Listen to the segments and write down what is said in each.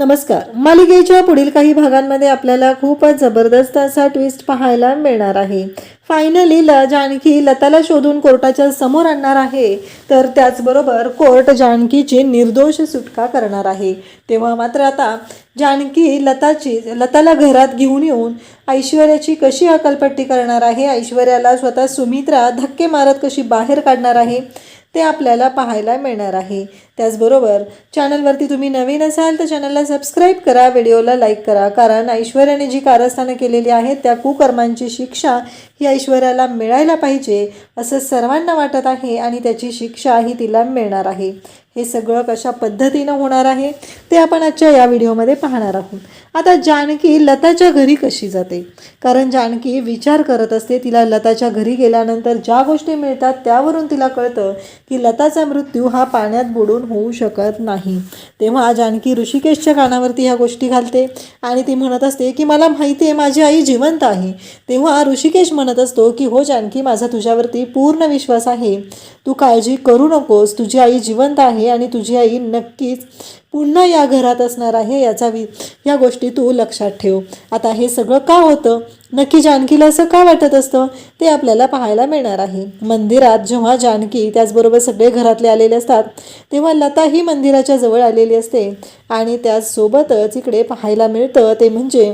नमस्कार. मालिकेच्या पुढील काही भागांमध्ये आपल्याला खूपच जबरदस्त असा ट्विस्ट पाहायला मिळणार आहे. फायनली जानकी लताला शोधून कोर्टाच्या समोर आणणार आहे, तर त्याचबरोबर कोर्ट जानकीची निर्दोष सुटका करणार आहे. तेव्हा मात्र आता जानकी लताला घरात घेऊन येऊन ऐश्वर्याची कशी हकालपट्टी करणार आहे, ऐश्वर्याला स्वतः सुमित्रा धक्के मारत कशी बाहेर काढणार आहे ते आपल्याला पाहायला मिळणार आहे. त्याचबरोबर चॅनलवरती तुम्ही नवीन असाल तर चॅनलला सबस्क्राईब करा, व्हिडिओला लाईक करा, कारण ऐश्वर्याने जी कारस्थानं केलेली आहेत त्या कुकर्मांची शिक्षा ही ऐश्वर्याला मिळायला पाहिजे असं सर्वांना वाटत आहे आणि त्याची शिक्षा ही तिला मिळणार आहे. हे सगळं कशा पद्धतीनं होणार आहे ते आपण आजच्या या व्हिडिओमध्ये पाहणार आहोत. आता जानकी लताच्या घरी कशी जाते, कारण जानकी विचार करत असते. तिला लताच्या घरी गेल्यानंतर ज्या गोष्टी मिळतात त्यावरून तिला कळतं की लताचा मृत्यू हा पाण्यात बुडून होऊ शकत नाही. तेव्हा जानकी ऋषिकेशच्या कानावरती ह्या गोष्टी घालते आणि ती म्हणत असते की मला माहिती आहे माझी आई जिवंत आहे. तेव्हा ऋषिकेश म्हणत असतो की हो जानकी, माझा तुझ्यावरती पूर्ण विश्वास आहे, तू काळजी करू नकोस, तुझी आई जिवंत आहे आणि तुझी आई नक्कीच पुन्हा या घरात असणार आहे, या गोष्टी तू लक्षात ठेव. आता हे सगळं का होतं, नक्की जानकीला असं का वाटत असतं ते आपल्याला पाहायला मिळणार आहे. मंदिरात जेव्हा जानकी त्याचबरोबर सगळे घरातले आलेले असतात तेव्हा लता ही मंदिराच्या जवळ आलेली असते आणि त्याचसोबतच इकडे पाहायला मिळतं ते म्हणजे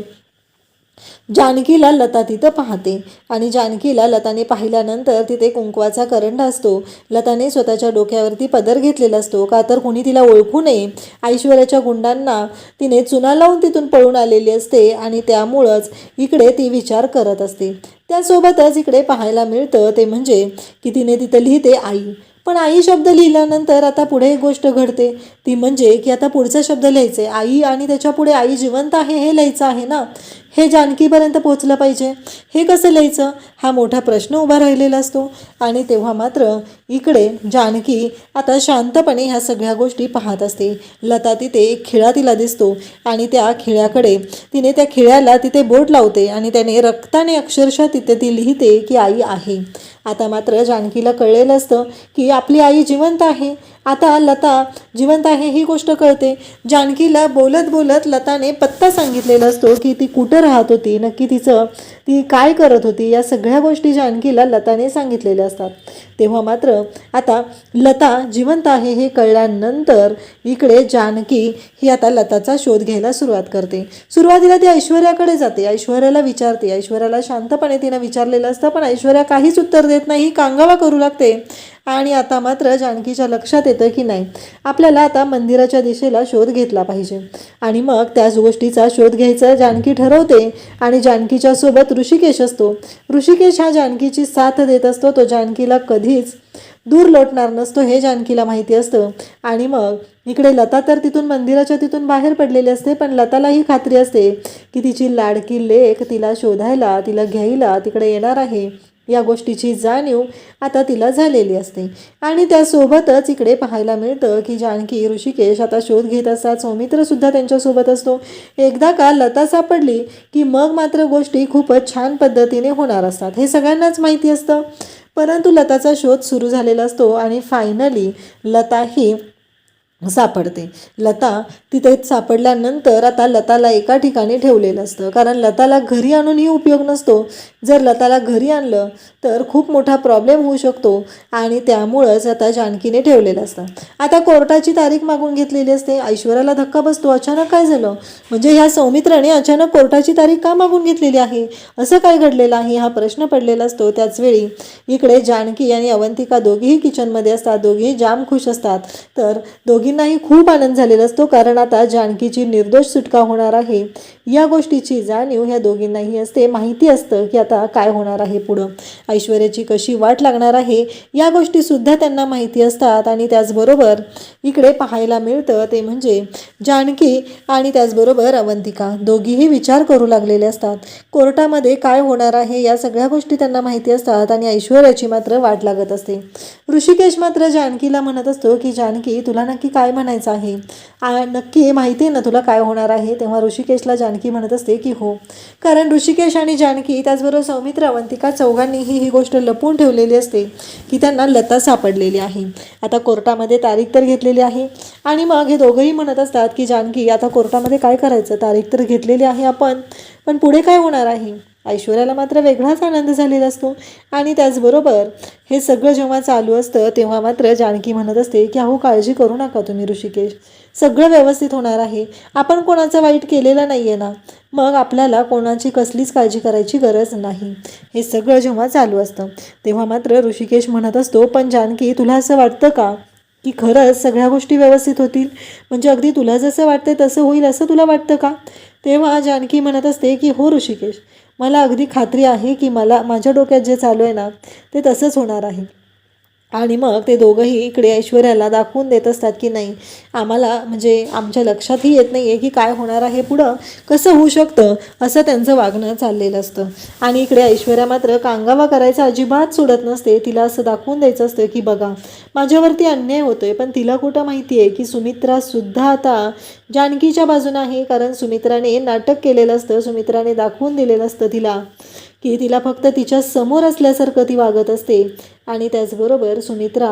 जानकीला लता तिथं पाहते आणि जानकीला लताने पाहिल्यानंतर तिथे कुंकवाचा करंडा असतो. लताने स्वतःच्या डोक्यावरती पदर घेतलेला असतो, का तर कोणी तिला ओळखू नये. ऐश्वर्याच्या गुंडांना तिने चुना लावून तिथून पळून आलेली असते आणि त्यामुळंच इकडे ती विचार करत असते. त्यासोबतच इकडे पाहायला मिळतं ते म्हणजे की तिने तिथं लिहिते आई, पण आई शब्द लिहिल्यानंतर आता पुढे एक गोष्ट घडते ती म्हणजे की आता पुढचा शब्द लिहायचे आई आणि त्याच्या पुढे आई जिवंत आहे हे लिहायचं आहे ना. हे जानकीपर्यंत पोहोचलं पाहिजे, हे कसं लिहायचं हा मोठा प्रश्न उभा राहिलेला असतो. आणि तेव्हा मात्र इकडे जानकी आता शांतपणे ह्या सगळ्या गोष्टी पाहत असते. लता तिथे एक खिळा तिला दिसतो आणि त्या खिळ्याकडे तिने त्या खिळ्याला तिथे बोट लावते आणि त्याने रक्ताने अक्षरशः तिथे ती लिहिते की आई आहे. आता मात्र जानकीला कळलेलं असतं की आपली आई जिवंत आहे. आता लता जिवंत आहे ही गोष्ट कळते. जानकीला बोलत बोलत लताने पत्ता सांगितलेला असतो की ती कुठं राहत होती, नक्की ती काय करत होती, या सगळ्या गोष्टी जानकीला लताने सांगितलेल्या असतात. तेव्हा मात्र आता लता जिवंत आहे हे कळल्यानंतर इकडे जानकी ही आता लताचा शोध घ्यायला सुरुवात करते. सुरुवातीला ती ऐश्वर्याकडे जाते, ऐश्वर्याला विचारते. ऐश्वर्याला शांतपणे तिनं विचारलेलं असतं पण ऐश्वर्या काहीच उत्तर देत नाही, कांगावा करू लागते. आणि आता मात्र जानकीच्या लक्षात येतं की नाही, आपल्याला आता मंदिराच्या दिशेला शोध घेतला पाहिजे. आणि मग त्याच गोष्टीचा शोध घ्यायचा जानकी ठरवते आणि जानकीच्या सोबत ऋषिकेश असतो. ऋषिकेश हा जानकीची साथ देत असतो. तो जानकीला कधीच दूर लोटणार नसतो हे जानकीला माहिती असतं. आणि मग इकडे लता तर मंदिराच्या तिथून बाहेर पडलेली असते, पण लताला ही खात्री असते की तिची लाडकी लेक तिला शोधायला, तिला घ्यायला तिकडे येणार आहे. या गोष्टीची जाणीव आता तिला झालेली असते. आणि त्यासोबतच इकडे पाहायला मिळतं की जानकी ऋषिकेश आता शोध घेत असतात. सौमित्रसुद्धा त्यांच्यासोबत असतो. एकदा का लता सापडली की मग मात्र गोष्टी खूपच छान पद्धतीने होणार असतात हे सगळ्यांनाच माहिती असतं. परंतु लताचा शोध सुरू झालेला असतो आणि फायनली लता ही सापडते. लता तिथे सापडल्यानंतर आता लताला एका ठिकाणी ठेवलेलं असतं, कारण लताला घरी आणूनही उपयोग नसतो. जर लताला घरी आणलं तर खूप मोठा प्रॉब्लेम होऊ शकतो आणि त्यामुळंच आता जानकीने ठेवलेलं असतं. आता कोर्टाची तारीख मागून घेतलेली असते. ऐश्वर्याला धक्का बसतो, अचानक काय झालं, म्हणजे ह्या सौमित्राने अचानक कोर्टाची तारीख का मागून घेतलेली आहे, असं काय घडलेलं आहे हा प्रश्न पडलेला असतो. त्याचवेळी इकडे जानकी आणि अवंतिका दोघीही किचनमध्ये असतात. दोघीही जाम खुश असतात. तर दोघींनाही खूप आनंद झालेला असतो, कारण आता जानकीची निर्दोष सुटका होणार आहे या गोष्टीची जाणीव ह्या दोघींनाही असते. माहिती असतं की आता काय होणार आहे, पुढं ऐश्वर्याची कशी वाट लागणार आहे या गोष्टीसुद्धा त्यांना माहिती असतात. आणि त्याचबरोबर इकडे पाहायला मिळतं ते म्हणजे जानकी आणि त्याचबरोबर अवंतिका दोघीही विचार करू लागलेले असतात. कोर्टामध्ये काय होणार आहे या सगळ्या गोष्टी त्यांना माहिती असतात आणि ऐश्वर्याची मात्र वाट लागत असते. ऋषिकेश मात्र जानकीला म्हणत असतो की जानकी, तुला नक्की काय म्हणायचं आहे, नक्की हे माहिती आहे ना तुला काय होणार आहे. तेव्हा ऋषिकेशला जानकी म्हणत असते की हो, कारण ऋषिकेश आणि जानकी त्याचबरोबर सौमित्र अवंतिका चौघांनीही ही गोष्ट लपवून ठेवलेली असते की त्यांना लता सापडलेली आहे. आता कोर्टामध्ये तारीख तर घेतलेली आहे आणि मग हे दोघंही म्हणत असतात की जानकी आता कोर्टामध्ये काय करायचं, तारीख तर घेतलेली आहे आपण, पण पुढे काय होणार आहे. ऐश्वर्याला मात्र वेगळाच आनंद झालेला असतो आणि त्याचबरोबर हे सगळं जेव्हा चालू असतं तेव्हा मात्र जानकी म्हणत असते की अहो काळजी करू नका तुम्ही ऋषिकेश, सगळं व्यवस्थित होणार आहे, आपण कोणाचं वाईट केलेलं नाही आहे ना, मग आपल्याला कोणाची कसलीच काळजी करायची गरज नाही. हे सगळं जेव्हा चालू असतं तेव्हा मात्र ऋषिकेश म्हणत असतो पण जानकी तुला असं वाटतं का की खरंच सगळ्या गोष्टी व्यवस्थित होतील, म्हणजे अगदी तुला जसं वाटतंय तसं होईल असं तुला वाटतं का. तेव्हा जानकी म्हणत असते की हो ऋषिकेश, मला अगदी खात्री आहे की माझ्या डोक्यात जे चालू आहे ना ते तसंच होणार आहे. आणि मग ते दोघंही इकडे ऐश्वर्याला दाखवून देत असतात की नाही, आम्हाला म्हणजे आमच्या लक्षातही येत नाही आहे की काय होणार आहे पुढं, कसं होऊ शकतं, असं त्यांचं वागणं चाललेलं असतं. आणि इकडे ऐश्वर्या मात्र कांगावा करायचा अजिबात सोडत नसते. तिला असं दाखवून द्यायचं असतं की बघा माझ्यावरती अन्याय होतोय, पण तिला कुठं माहिती आहे की सुमित्रासुद्धा आता जानकीच्या बाजूनं आहे, कारण सुमित्राने नाटक केलेलं असतं, सुमित्राने दाखवून दिलेलं असतं तिला की तिला फक्त तिच्या समोर असल्यासारखं ती वागत असते. आणि त्याचबरोबर सुमित्रा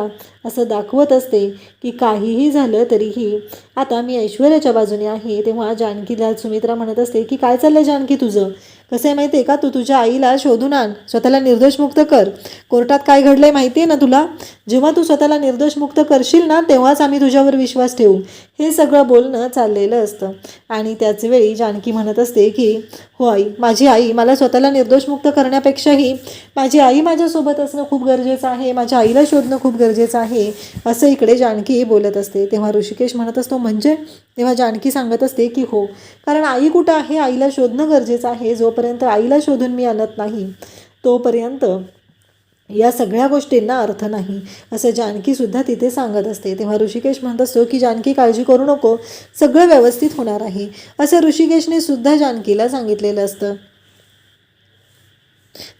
असं दाखवत असते की काहीही झालं तरीही आता मी ऐश्वर्याच्या बाजूने आहे. तेव्हा जानकीला सुमित्रा म्हणत असते की काय चाललंय जानकी तुझं, कसं आहे माहिती आहे का, तू तुझ्या आईला शोधून आण, स्वतःला निर्दोष मुक्त कर. कोर्टात काय घडलंय माहिती आहे ना तुला, जेव्हा तू स्वतःला निर्दोष मुक्त करशील ना तेव्हाच आम्ही तुझ्यावर विश्वास ठेवू. हे सगळं बोलणं चाललेलं असतं. आणि त्याचवेळी जानकी म्हणत असते की हो आई, माझी आई, मला स्वतःला निर्दोष मुक्त करण्यापेक्षाही माझी आई माझ्यासोबत असणं खूप गरजेचं आहे, माझ्या आईला शोधणं खूप गरजेचं आहे, असं इकडे जानकी बोलत असते. तेव्हा ऋषिकेश म्हणत असतो म्हणजे, तेव्हा जानकी सांगत असते की हो, कारण आई कुठं आहे, आईला शोधणं गरजेचं आहे, जोपर्यंत आईला शोधून मी आणत नाही तोपर्यंत या सगळ्या गोष्टींना अर्थ नाही, असं जानकीसुद्धा तिथे सांगत असते. तेव्हा ऋषिकेश म्हणत असतो की जानकी काळजी करू नको, सगळं व्यवस्थित होणार आहे, असं ऋषिकेशने सुद्धा जानकीला सांगितलेलं असतं.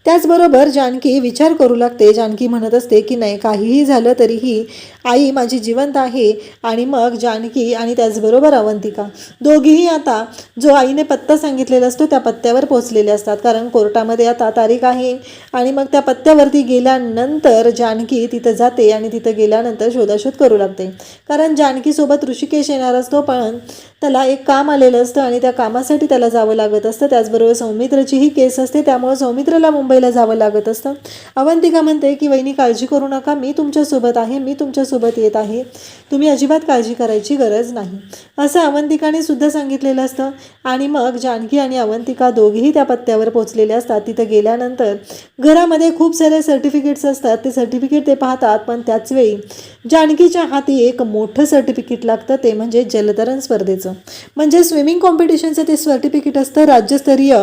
त्याचबरोबर जानकी विचार करू लागते. जानकी म्हणत असते की नाही, काहीही झालं तरीही आई माझी जिवंत आहे. आणि मग जानकी आणि त्याचबरोबर अवंतिका दोघीही आता जो आईने पत्ता सांगितलेला असतो त्या पत्त्यावर पोहोचलेले असतात, कारण कोर्टामध्ये आता तारीख आहे. आणि मग त्या पत्त्यावरती गेल्यानंतर जानकी तिथं जाते आणि तिथं गेल्यानंतर शोधाशोध करू लागते, कारण जानकीसोबत ऋषिकेश येणार असतो, पण त्याला एक काम आलेलं असतं आणि त्या कामासाठी त्याला जावं लागत असतं. त्याचबरोबर सौमित्रचीही केस असते, त्यामुळे सौमित्रला मुंबईला जावं लागत असतं. अवंतिका म्हणते की वहिनी काळजी करू नका, मी तुमच्यासोबत आहे, मी तुमच्यासोबत येत आहे, तुम्ही अजिबात काळजी करायची गरज नाही, असं अवंतिकाने सुद्धा सांगितलेलं असतं. आणि मग जानकी आणि अवंतिका दोघेही त्या पत्त्यावर पोहोचलेले असतात. तिथं गेल्यानंतर घरामध्ये खूप सारे सर्टिफिकेट्स असतात, ते सर्टिफिकेट ते पाहतात, पण त्याचवेळी जानकीच्या हाती एक मोठं सर्टिफिकेट लागतं, ते म्हणजे जलतरण स्पर्धेचं, म्हणजे स्विमिंग कॉम्पिटिशनचं ते सर्टिफिकेट असतं. राज्यस्तरीय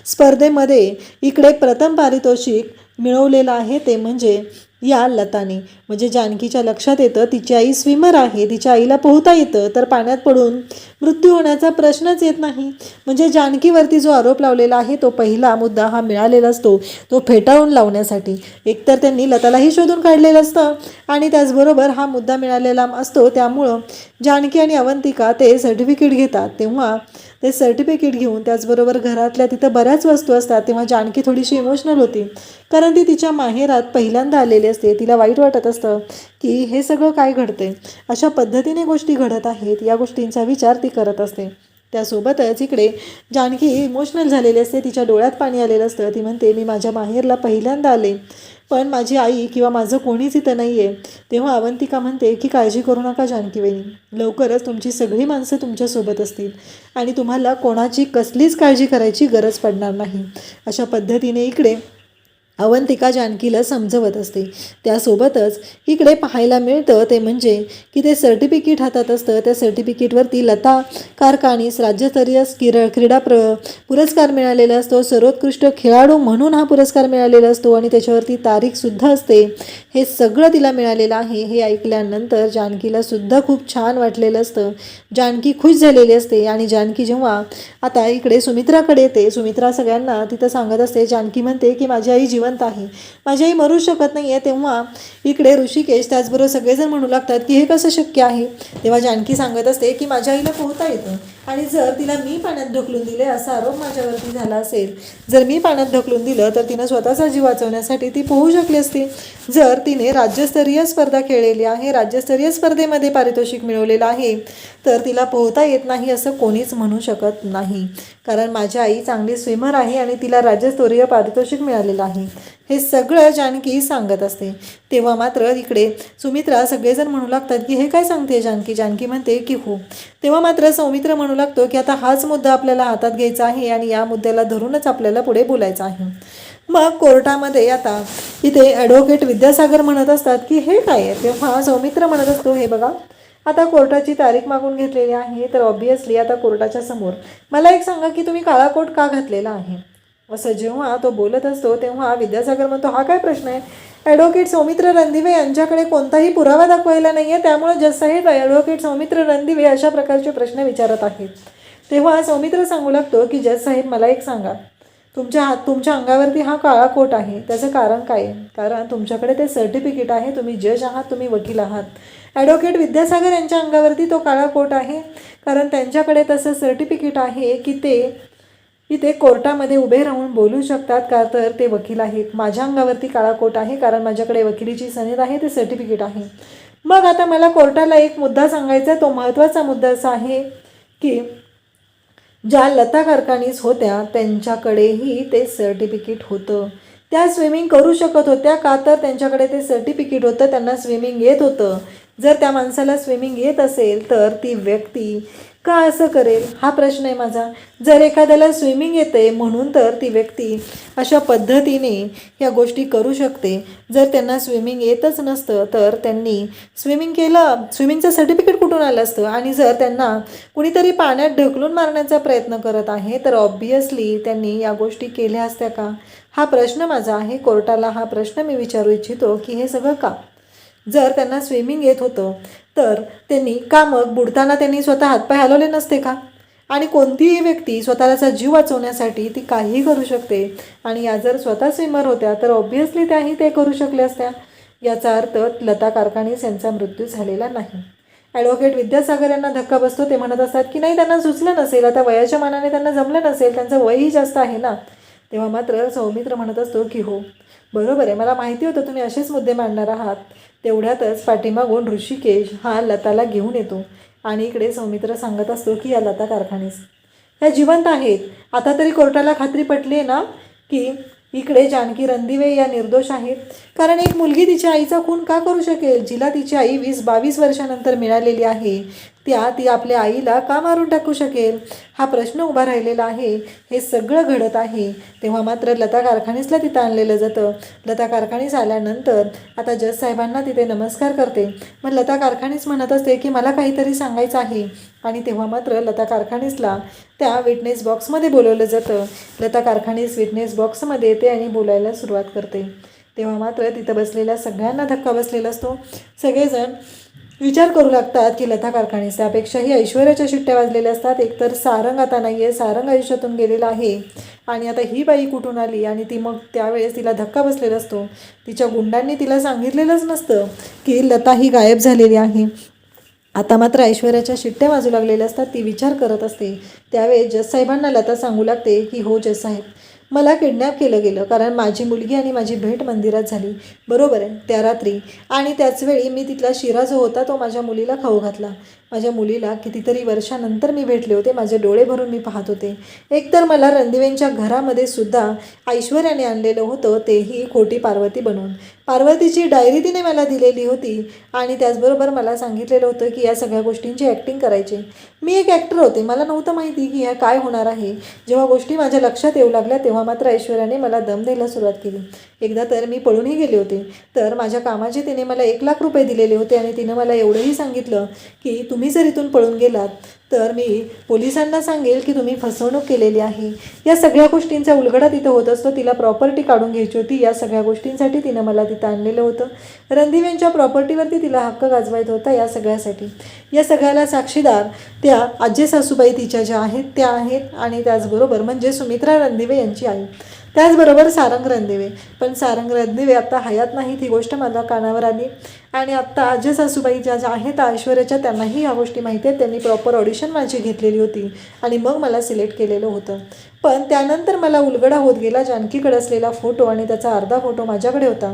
स्पर्धेमध्ये इकडे प्रथम पारितोषिक मिळवलेलं आहे ते म्हणजे या लताने. म्हणजे जानकीच्या लक्षात येतं तिची आई स्विमर आहे, तिच्या आईला पोहता येतं, तर पाण्यात पडून मृत्यू होण्याचा प्रश्नच येत नाही. म्हणजे जानकीवरती जो आरोप लावलेला आहे तो पहिला मुद्दा हा मिळालेला असतो, तो फेटाळून लावण्यासाठी एकतर त्यांनी लतालाही शोधून काढलेलं असतं आणि त्याचबरोबर हा मुद्दा मिळालेला असतो. त्यामुळं जानकी आणि अवंतिका ते सर्टिफिकेट घेतात. तेव्हा ते सर्टिफिकेट घेऊन त्याचबरोबर घरातल्या तिथं बऱ्याच वस्तू असतात. तेव्हा जानकी थोडीशी इमोशनल होती, कारण ती तिच्या माहेरात पहिल्यांदा आलेली असते. तिला वाईट वाटत असतं की हे सगळं काय घडतंय, अशा पद्धतीने गोष्टी घडत आहेत, या गोष्टींचा विचार ती करत असते. त्यासोबतच इकडे जानकी इमोशनल झालेली असते, तिच्या डोळ्यात पाणी आलेलं असतं. ती म्हणते मी माझ्या माहेरला पहिल्यांदा आले, पण माझी आई किंवा माझं कोणीच इथं नाही आहे. तेव्हा अवंतिका म्हणते की काळजी करू नका जानकी वहिनी, लवकरच तुमची सगळी माणसं तुमच्यासोबत असतील आणि तुम्हाला कोणाची कसलीच काळजी करायची गरज पडणार नाही. अशा पद्धतीने इकडे अवंतिका जानकीला समजवत असते. त्यासोबतच इकडे पाहायला मिळतं ते म्हणजे की ते सर्टिफिकेट हातात असतं. त्या सर्टिफिकेटवरती लता कारकानीस राज्यस्तरीय क्रीडा पुरस्कार मिळालेला असतो, सर्वोत्कृष्ट खेळाडू म्हणून हा पुरस्कार मिळालेला असतो आणि त्याच्यावरती तारीखसुद्धा असते. हे सगळं तिला मिळालेलं आहे. हे ऐकल्यानंतर जानकीला सुद्धा खूप छान वाटलेलं असतं. जानकी खुश झालेली असते आणि जानकी जेव्हा आता इकडे सुमित्राकडे येते, सुमित्रा सगळ्यांना तिथं सांगत असते. जानकी म्हणते की माझी आई जिवंत जिवंत आहे, माझी आई मरू शकत नाही आहे. तेव्हा इकडे ऋषिकेश त्याचबरोबर सगळेजण म्हणू लागतात की हे कसं शक्य आहे. तेव्हा जानकी सांगत असते की माझ्या आईला पोहता येतं आणि जर तिला मी पाण्यात ढकलून दिले असा आरोप माझ्यावरती झाला असेल, जर मी पाण्यात ढकलून दिलं तर तिनं स्वतःचा जीव वाचवण्यासाठी ती पोहू शकली असती. जर तिने राज्यस्तरीय स्पर्धा खेळलेली आहे, राज्यस्तरीय स्पर्धेमध्ये पारितोषिक मिळवलेलं आहे, तर तिला पोहता येत नाही असं कोणीच म्हणू शकत नाही. कारण माझी आई चांगली स्विमर आहे आणि तिला राज्यस्तरीय पारितोषिक मिळालेलं आहे. हे सगळं जानकी सांगत असते. तेव्हा मात्र इकडे सुमित्रा सगळेजण म्हणू लागतात की हे काय सांगते जानकी. जानकी म्हणते की हो. तेव्हा मात्र सौमित्र म्हणू लागतो की आता हाच मुद्दा आपल्याला हातात घ्यायचा आहे आणि या मुद्द्याला धरूनच आपल्याला पुढे बोलायचं आहे. मग कोर्टामध्ये आता इथे ॲडव्होकेट विद्यासागर म्हणत असतात की हे काय आहे. तेव्हा सौमित्र म्हणत असतो हे बघा, आता कोर्टाची तारीख मागून घेतलेली आहे, तर ऑब्व्हियसली आता कोर्टाच्या समोर मला एक सांगा की तुम्ही काळा कोट का घातलेला आहे. असं जेव्हा तो बोलत असतो तेव्हा विद्यासागर म्हणतो हा काय प्रश्न आहे. ॲडव्होकेट सौमित्र रणदिवे यांच्याकडे कोणताही पुरावा दाखवायला नाही आहे, त्यामुळे जजसाहेब ॲडव्होकेट सौमित्र रणदिवे अशा प्रकारचे प्रश्न विचारत आहेत. तेव्हा सौमित्र सांगू लागतो की जजसाहेब मला एक सांगा, तुमच्या अंगावरती हा काळा कोट आहे, त्याचं कारण काय आहे. कारण तुमच्याकडे ते सर्टिफिकेट आहे, तुम्ही जज आहात, तुम्ही वकील आहात. ॲडव्होकेट विद्यासागर यांच्या अंगावरती तो काळा कोट आहे कारण त्यांच्याकडे तसं सर्टिफिकेट आहे की ते इथे कोर्टामध्ये उभे राहून बोलू शकतात, का तर ते वकील आहेत. माझ्या अंगावरती काळा कोट आहे कारण माझ्याकडे वकिलीची सनद आहे, ते सर्टिफिकेट आहे. मग आता मला कोर्टाला एक मुद्दा सांगायचा, तो महत्त्वाचा मुद्दा असा आहे की ज्या लता कारकानीस होत्या त्यांच्याकडेही ते सर्टिफिकेट होतं. त्या स्विमिंग करू शकत होत्या का तर त्यांच्याकडे ते सर्टिफिकेट होतं, त्यांना स्विमिंग येत होतं. जर त्या माणसाला स्विमिंग येत असेल तर ती व्यक्ती का असं करेल हा प्रश्न आहे माझा. जर एखाद्याला स्विमिंग येते म्हणून तर ती व्यक्ती अशा पद्धतीने ह्या गोष्टी करू शकते. जर त्यांना स्विमिंग येतच नसतं तर त्यांनी स्विमिंग केलं, स्विमिंगचं सर्टिफिकेट कुठून आलं असतं. आणि जर त्यांना कुणीतरी पाण्यात ढकलून मारण्याचा प्रयत्न करत आहे तर ऑब्व्हियसली त्यांनी या गोष्टी केल्या असत्या का हा प्रश्न माझा आहे. कोर्टाला हा प्रश्न मी विचारू इच्छितो की हे सगळं का. जर त्यांना स्विमिंग येत होतं तर त्यांनी का मग बुडताना त्यांनी स्वतः हातपाय हलवले नसते का. आणि कोणतीही व्यक्ती स्वतःचा जीव वाचवण्यासाठी ती काहीही करू शकते आणि या जर स्वतः स्विमर होत्या तर ऑब्व्हियसली त्याही ते करू शकल्या असत्या. याचा अर्थ लता कारकानीस यांचा मृत्यू झालेला नाही. ॲडव्होकेट विद्यासागर यांना धक्का बसतो. ते म्हणत असतात की नाही त्यांना सुचलं नसेल, आता वयाच्या मानाने त्यांना जमलं नसेल, त्यांचं वयही जास्त आहे ना. तेव्हा मात्र सौमित्र म्हणत असतो की हो बरोबर आहे, मला माहिती होतं तुम्ही असेच मुद्दे मांडणार आहात. तेवढ्यातच पाठीमागून ऋषिकेश हा लताला घेऊन येतो आणि इकडे सौमित्र सांगत असतो की या लता कारखानीस ह्या जिवंत आहेत. आता तरी कोर्टाला खात्री पटली आहे ना की इकडे जानकी रणदिवे या निर्दोष आहेत. कारण एक मुलगी तिच्या आईचा खून का करू शकेल, जिला तिची आई 20-22 वर्षानंतर मिळालेली आहे, ती आपल्या आईला का मारून टाकू शकेल हा प्रश्न उभा राहिलेला आहे. हे सगळं घडत आहे. तेव्हा मात्र लता कारखानीसला तिथं आणलेलं जातं. लता कारखानीस आल्यानंतर आता जज साहेबांना तिथे नमस्कार करते. मग लता कारखानीस म्हणत असते की मला काहीतरी सांगायचं आहे. आणि तेव्हा मात्र लता कारखानीसला त्या विटनेस बॉक्समध्ये बोलवलं जातं. लता कारखानीस विटनेस बॉक्समध्ये येते आणि बोलायला सुरुवात करते. तेव्हा मात्र तिथं बसलेल्या सगळ्यांना धक्का बसलेला असतो. सगळेजण विचार करू लागतात की लता कारखानीस त्यापेक्षाही ऐश्वर्याच्या शिट्ट्या वाजलेल्या असतात. एकतर सारंग आता नाही आहे, सारंग आयुष्यातून गेलेला आहे आणि आता ही बाई कुठून आली. आणि ती मग त्यावेळेस तिला धक्का बसलेला असतो. तिच्या गुंडांनी तिला सांगितलेलंच नसतं की लता ही गायब झालेली आहे. आता मात्र ऐश्वर्याच्या शिट्ट्या वाजू लागलेल्या असतात. ती विचार करत असते. त्यावेळेस जजसाहेबांना लता सांगू लागते की हो जजसाहेब, मला किडनॅप केलं गेलं कारण माझी मुलगी आणि माझी भेट मंदिरात झाली. बरोबर आहे, त्या रात्री. आणि त्याचवेळी मी तिथला शिरा जो होता तो माझ्या मुलीला खाऊ घातला. माझ्या मुलीला कितीतरी वर्षानंतर मी भेटले होते. माझे डोळे भरून मी पाहत होते. एकतर मला रणदिवेंच्या घरामध्ये सुद्धा ऐश्वर्याने आणलेलं होतं, तेही खोटी पार्वती बनवून. पार्वतीची डायरी तिने मला दिलेली होती आणि त्याचबरोबर मला सांगितलेलं होतं की या सगळ्या गोष्टींची ॲक्टिंग करायची. मी एक ॲक्टर होते, मला नव्हतं माहिती की ह्या काय होणार आहे. जेव्हा गोष्टी माझ्या लक्षात येऊ लागल्या तेव्हा मात्र ऐश्वर्याने मला दम द्यायला सुरुवात केली. एकदा तर मी पळूनही गेले होते. तर माझ्या कामाचे तिने मला 1 लाख रुपये दिलेले होते आणि तिनं मला एवढंही सांगितलं की तुम्ही जर इथून पळून गेलात तर मी पोलिसांना सांगेल की तुम्ही फसवणूक केलेली आहे. या सगळ्या गोष्टींचा उलगडा तिथं होत असतो. तिला प्रॉपर्टी काढून घ्यायची होती. या सगळ्या गोष्टींसाठी तिनं मला तिथं आणलेलं होतं. रणदिवेंच्या प्रॉपर्टीवरती तिला हक्क गाजवायचा होता. या सगळ्यासाठी या सगळ्याला साक्षीदार त्या आजी सासूबाई तिच्या ज्या आहेत त्या आहेत आणि त्याचबरोबर म्हणजे सुमित्रा रणदिवे यांची आई. त्याचबरोबर सारंग रणदिवे. पण सारंग रणदिवे आत्ता हयात नाहीत ही गोष्ट मला कानावर आली. आणि आत्ता आजी सासूबाई ज्या ज्या आहेत ऐश्वर्याच्या, त्यांनाही या गोष्टी माहिती आहेत. त्यांनी प्रॉपर ऑडिशन माझी घेतलेली होती आणि मग मला सिलेक्ट केलेलं होतं. पण त्यानंतर मला उलगडा होत गेला जानकीकडे असलेला फोटो आणि त्याचा अर्धा फोटो माझ्याकडे होता.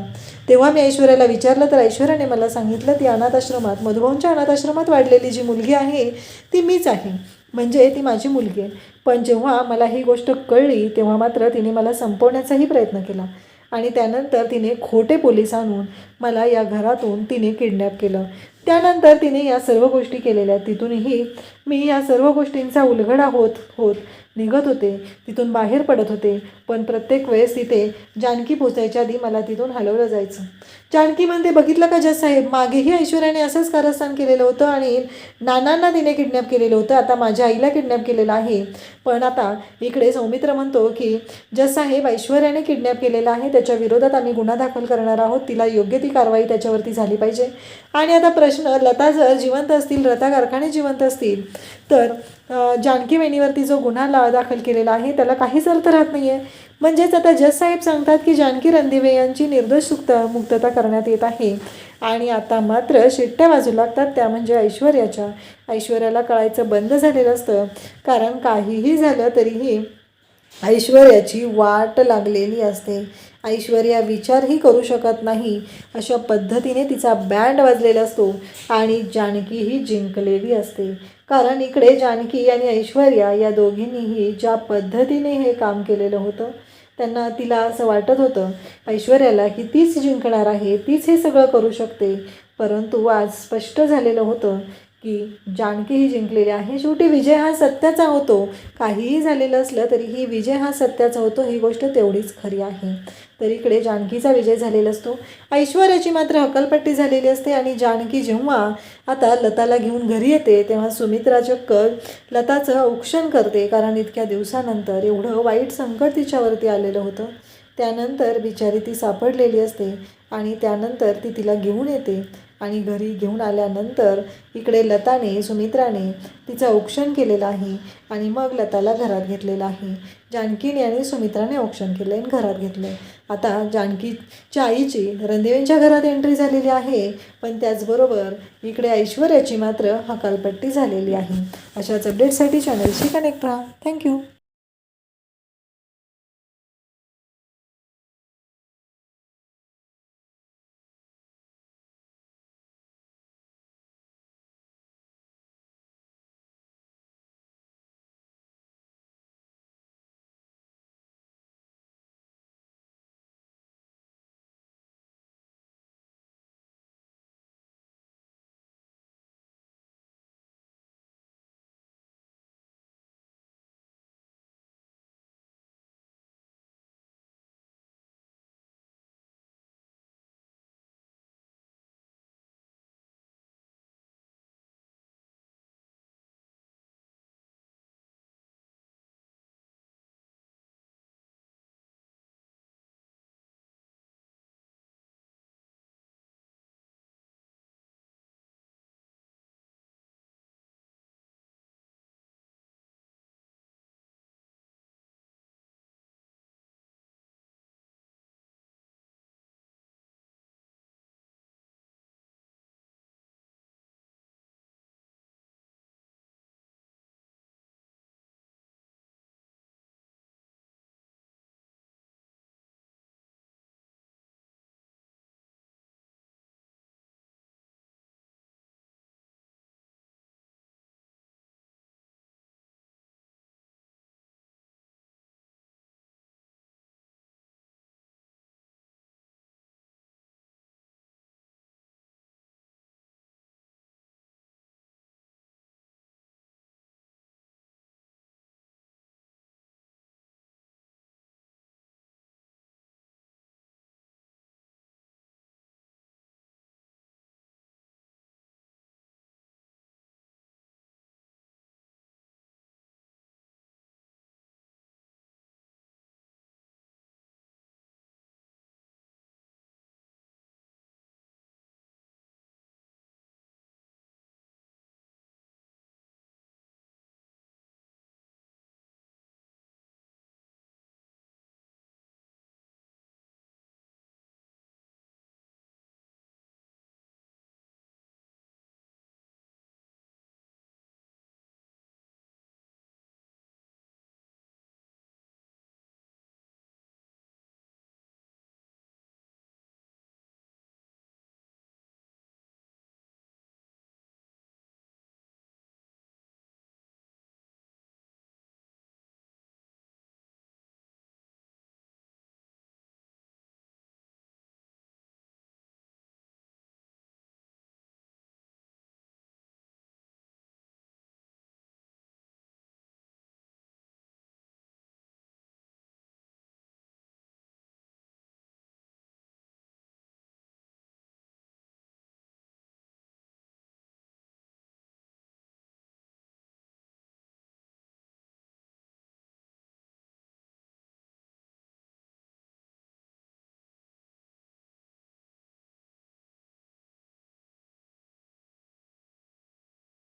तेव्हा मी ऐश्वर्याला विचारलं तर ऐश्वर्याने मला सांगितलं ती अनाथ आश्रमात, मधुभाऊंच्या अनाथ आश्रमात वाढलेली जी मुलगी आहे ती मीच आहे, म्हणजे ती माझी मुलगी आहे. पण जेव्हा मला ही गोष्ट कळली तेव्हा मात्र तिने मला संपवण्याचाही प्रयत्न केला आणि त्यानंतर तिने खोटे पोलीस आणून मला या घरातून तिने किडनॅप केलं. त्यानंतर तिने या सर्व गोष्टी केलेल्या. तिथूनही मी या सर्व गोष्टींचा उलगडा होत होत निघत होते, तिथून बाहेर पडत होते. पण प्रत्येक वेळेस तिथे जानकी पोचायच्या आधी मला तिथून हलवलं जायचं. जानकी म्हणते, बघितलं का जज साहेब, मागेही ऐश्वर्याने असंच कारस्थान केलेलं होतं आणि नानांना तिने किडनॅप केलेलं होतं, आता माझ्या आईला किडनॅप केलेलं आहे. पण आता इकडे सौमित्र म्हणतो की जज साहेब ऐश्वर्याने किडनॅप केलेलं आहे, त्याच्या विरोधात आम्ही गुन्हा दाखल करणार आहोत, तिला योग्य ती कारवाई त्याच्यावरती झाली पाहिजे. आणि आता प्रश्न, लता जर जिवंत असतील, लता कारखाने जिवंत असतील तर जानकी वहिनीवरती जो गुन्हा दाखल केलेला आहे त्याला काहीच अर्थ राहत नाही आहे. म्हणजेच आता जज साहेब सांगतात की जानकी रणदिवे यांची निर्दोष मुक्तता करण्यात येत आहे. आणि आता मात्र शिट्ट्या वाजू लागतात, त्या म्हणजे ऐश्वर्याच्या. ऐश्वर्याला कळायचं बंद झालेलं असतं, कारण काहीही झालं तरीही ऐश्वर्याची वाट लागलेली असते. ऐश्वर्या विचारही करू शकत नाही अशा पद्धतीने तिचा बँड वाजलेला असतो आणि जानकीही जिंकलेली असते. कारण इकडे जानकी आणि ऐश्वर्या या दोघींनीही ज्या पद्धतीने हे काम केलेलं होतं, तिला असं वाटत होतं ऐश्वर्याला की तीच जिंकणार आहे, तीच हे सगळं करू शकते. परंतु आज स्पष्ट झालेलं होतं की जानकी ही जिंकलेली आहे. शेवटी विजय हा सत्याचा होतो. काहीही झालेलं असलं तरीही विजय हा सत्याचा होतो, ही गोष्ट तेवढीच खरी आहे. तर इकडे जानकीचा विजय झालेला असतो. ऐश्वर्याची मात्र हकलपट्टी झालेली असते. आणि जानकी जेव्हा आता लताला घेऊन घरी येते तेव्हा सुमित्रा चक्क लताचं औक्षण करते, कारण इतक्या दिवसानंतर एवढं वाईट संकट तिच्यावरती आलेलं होतं. त्यानंतर बिचारी ती सापडलेली असते आणि त्यानंतर ती तिला घेऊन येते. आणि घरी घेऊन आल्यानंतर इकडे लताने, सुमित्राने तिचं औक्षण केलेलं आहे आणि मग लताला घरात घेतलेलं आहे. जानकीने आणि सुमित्राने औक्षण केलं आणि घरात घेतलं. आता जानकीच्या आईची रणदिवेंच्या घरात एंट्री झालेली आहे, पण त्याचबरोबर इकडे ऐश्वर्याची मात्र हकालपट्टी झालेली आहे. अशाच अपडेटसाठी चॅनलशी कनेक्ट राहा. थँक्यू.